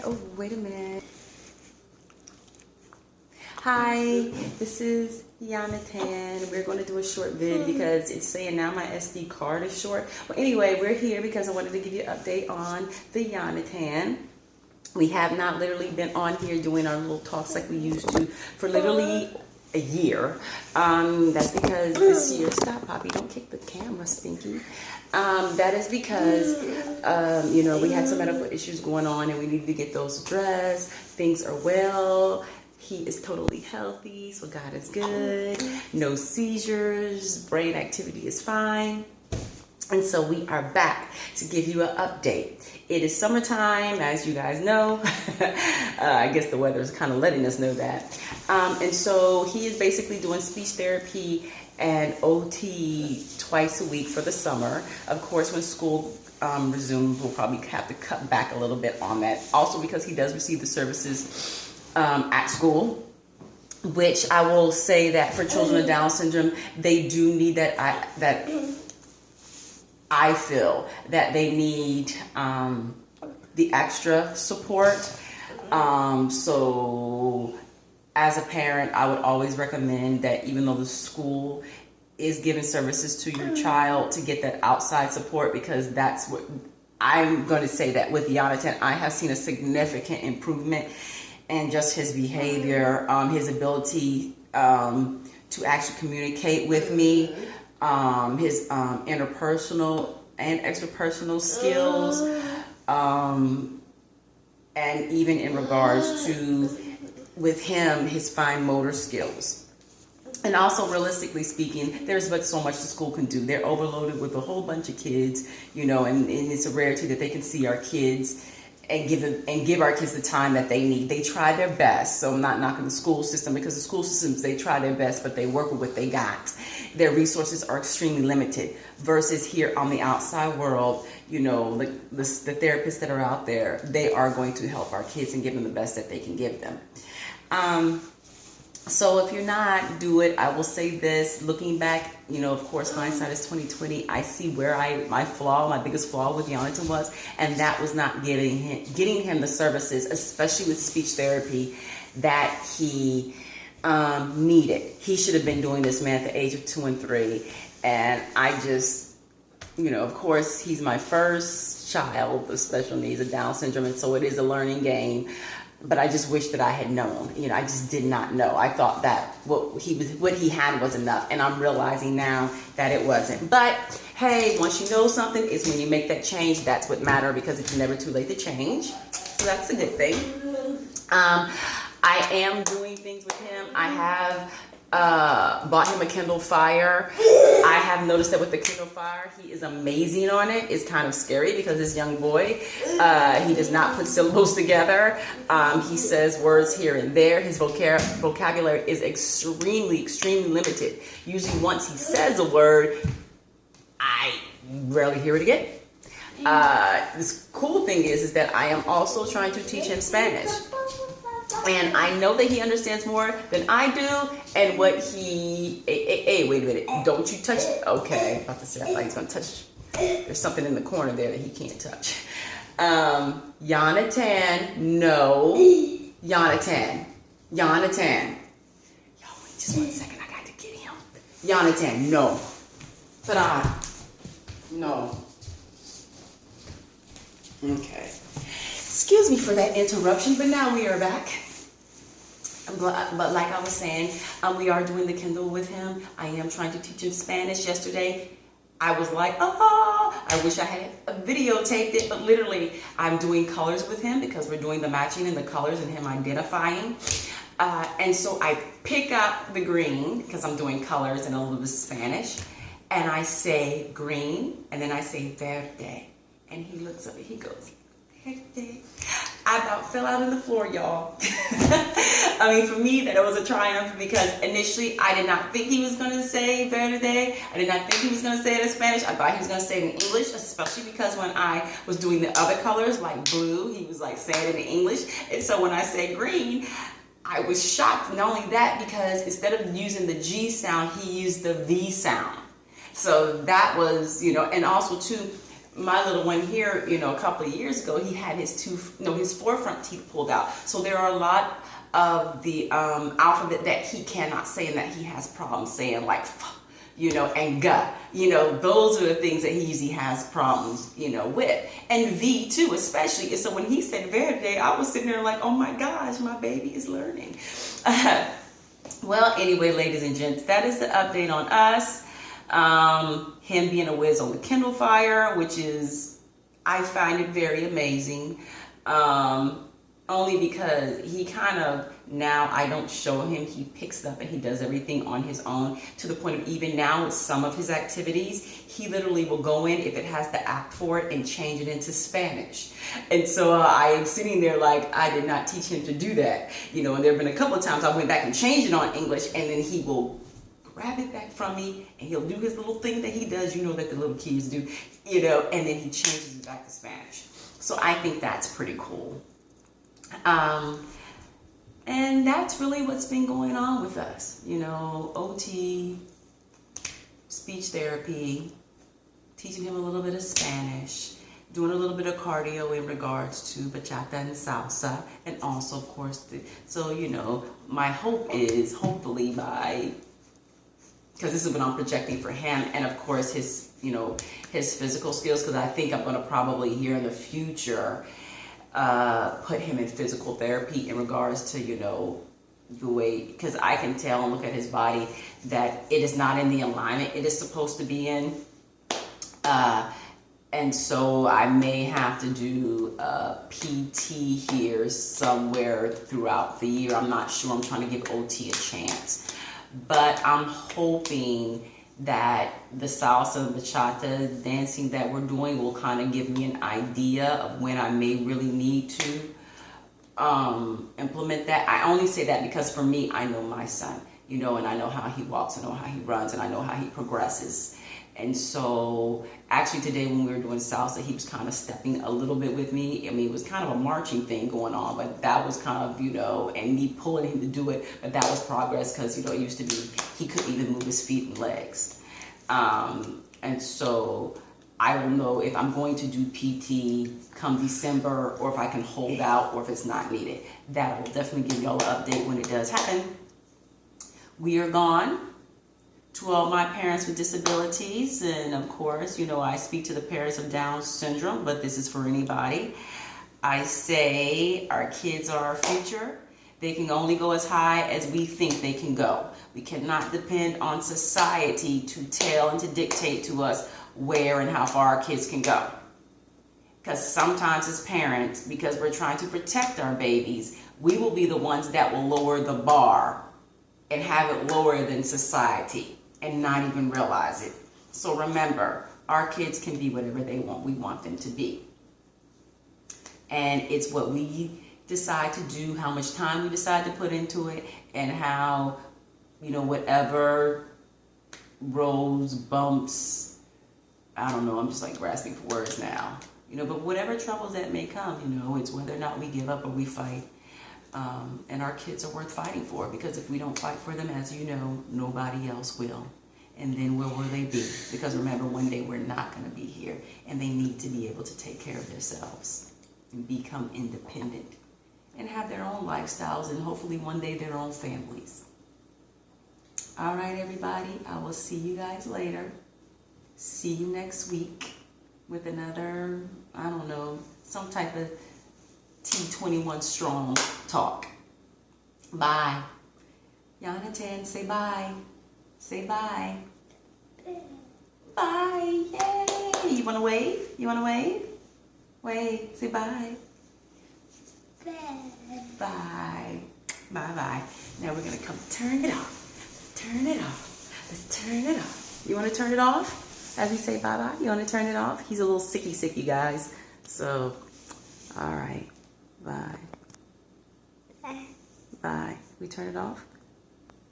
Oh, wait a minute. Hi, this is Yonatan. We're going to do a short vid because it's saying now my SD card is short. But anyway, we're here because I wanted to give you an update on the Yonatan. We have not literally been on here doing our little talks like we used to for literally a year. That's because this year, stop Poppy, don't kick the camera, Stinky. That is because, we had some medical issues going on and we needed to get those addressed. Things are well. He is totally healthy, so God is good. No seizures, brain activity is fine. And so we are back to give you an update. It is summertime, as you guys know. I guess the weather is kind of letting us know that. And so he is basically doing speech therapy and OT twice a week for the summer. Of course, when school resumes, we'll probably have to cut back a little bit on that. Also because he does receive the services at school, which I will say that for children with Down syndrome, they do need that. I feel that they need the extra support. So as a parent, I would always recommend that even though the school is giving services to your child, to get that outside support, because that's what I'm going to say that with Yonatan, I have seen a significant improvement in just his behavior, his ability to actually communicate with me, his interpersonal and extrapersonal skills, and even in regards to, with him, his fine motor skills. And also, realistically speaking, there's but so much the school can do. They're overloaded with a whole bunch of kids, and it's a rarity that they can see our kids and give our kids the time that they need. They try their best. So I'm not knocking the school system, because the school systems, they try their best, but they work with what they got. Their resources are extremely limited versus here on the outside world, the therapists that are out there, they are going to help our kids and give them the best that they can give them. So if you're not, do it. I will say this, looking back, of course, hindsight is 2020. I see where my biggest flaw with Yonatan was, and that was not getting him the services, especially with speech therapy, that he needed. He should have been doing this, man, at the age of 2 and 3. And I just, of course, he's my first child with special needs of Down syndrome, and so it is a learning game. But I just wish that I had known. I just did not know. I thought that what he had was enough, and I'm realizing now that it wasn't. But hey, once you know something, it's when you make that change. That's what matters, because it's never too late to change. So that's a good thing. I am doing things with him. I have bought him a Kindle Fire. I have noticed that with the Kindle Fire, he is amazing on it. It's kind of scary because this young boy, he does not put syllables together. He says words here and there. His vocabulary is extremely limited. Usually once he says a word, I rarely hear it again. This cool thing is that I am also trying to teach him Spanish. And I know that he understands more than I do, and what hey, wait a minute, don't you touch, okay, about to say, I thought he was going to touch, there's something in the corner there that he can't touch. Yonatan, no, Yonatan, yo, wait just 1 second, I got to get him. Yonatan, no, ta-da, no, okay. Excuse me for that interruption, but now we are back. But like I was saying, we are doing the Kindle with him. I am trying to teach him Spanish. Yesterday, I was like, I wish I had videotaped it, but literally, I'm doing colors with him because we're doing the matching and the colors and him identifying. And so I pick up the green because I'm doing colors and a little bit of Spanish, and I say green, and then I say verde, and he looks up and he goes, I about fell out on the floor, y'all. I mean, for me, that was a triumph, because initially I did not think he was going to say verde. I did not think he was going to say it in Spanish. I thought he was going to say it in English, especially because when I was doing the other colors, like blue, he was like saying it in English. And so when I say green, I was shocked. Not only that, because instead of using the G sound, he used the V sound. So that was, and also too, my little one here, you know, a couple of years ago, he had his his forefront teeth pulled out. So there are a lot of the alphabet that he cannot say and that he has problems saying, like, you know, and G. You know, those are the things that he usually has problems, you know, with. And V too, especially. And so when he said verde, I was sitting there like, oh my gosh, my baby is learning. Well, anyway, ladies and gents, that is the update on us. Him being a whiz on the Kindle Fire, which is, I find it very amazing. Only because he kind of, now I don't show him, he picks it up and he does everything on his own, to the point of even now with some of his activities, he literally will go in, if it has the app for it, and change it into Spanish. And so I am sitting there like, I did not teach him to do that. You know, and there have been a couple of times I went back and changed it on English, and then he will grab it back from me and he'll do his little thing that he does, you know, that the little kids do, you know, and then he changes it back to Spanish. So I think that's pretty cool. And that's really what's been going on with us, you know, OT, speech therapy, teaching him a little bit of Spanish, doing a little bit of cardio in regards to bachata and salsa, and also, of course, so, you know, my hope is hopefully by, because this is what I'm projecting for him, and of course his, you know, his physical skills, because I think I'm going to probably here in the future put him in physical therapy in regards to, you know, the way, because I can tell and look at his body that it is not in the alignment it is supposed to be in. And so I may have to do PT here somewhere throughout the year. I'm not sure. I'm trying to give OT a chance. But I'm hoping that the salsa and bachata dancing that we're doing will kind of give me an idea of when I may really need to implement that. I only say that because for me, I know my son, you know, and I know how he walks, I know how he runs, and I know how he progresses. And so actually today when we were doing salsa, he was kind of stepping a little bit with me. I mean, it was kind of a marching thing going on, but that was kind of, you know, and me pulling him to do it. But that was progress because, you know, it used to be, he couldn't even move his feet and legs. And so I will know if I'm going to do PT come December, or if I can hold out, or if it's not needed. That will definitely give y'all an update when it does happen. We are gone. To all my parents with disabilities, and of course, you know, I speak to the parents of Down syndrome, but this is for anybody. I say our kids are our future. They can only go as high as we think they can go. We cannot depend on society to tell and to dictate to us where and how far our kids can go. Because sometimes as parents, because we're trying to protect our babies, we will be the ones that will lower the bar and have it lower than society and not even realize it. So remember, our kids can be whatever they want. We want them to be. And it's what we decide to do, how much time we decide to put into it, and how, you know, whatever roads, bumps, I don't know, I'm just like grasping for words now. You know, but whatever troubles that may come, you know, it's whether or not we give up or we fight. And our kids are worth fighting for, because if we don't fight for them, as you know, nobody else will. And then where will they be? Because remember, one day we're not going to be here, and they need to be able to take care of themselves and become independent and have their own lifestyles, and hopefully one day their own families. All right, everybody, I will see you guys later. See you next week with another, I don't know, some type of T21 strong talk. Bye. Yonatan, say bye. Say bye. Bye. Yay. You want to wave? You want to wave? Wave. Say bye. Bye. Bye-bye. Now we're going to come turn it off. Turn it off. Let's turn it off. You want to turn it off? As we say bye-bye, you want to turn it off? He's a little sicky, you guys. So, all right. Bye. Bye. We turn it off?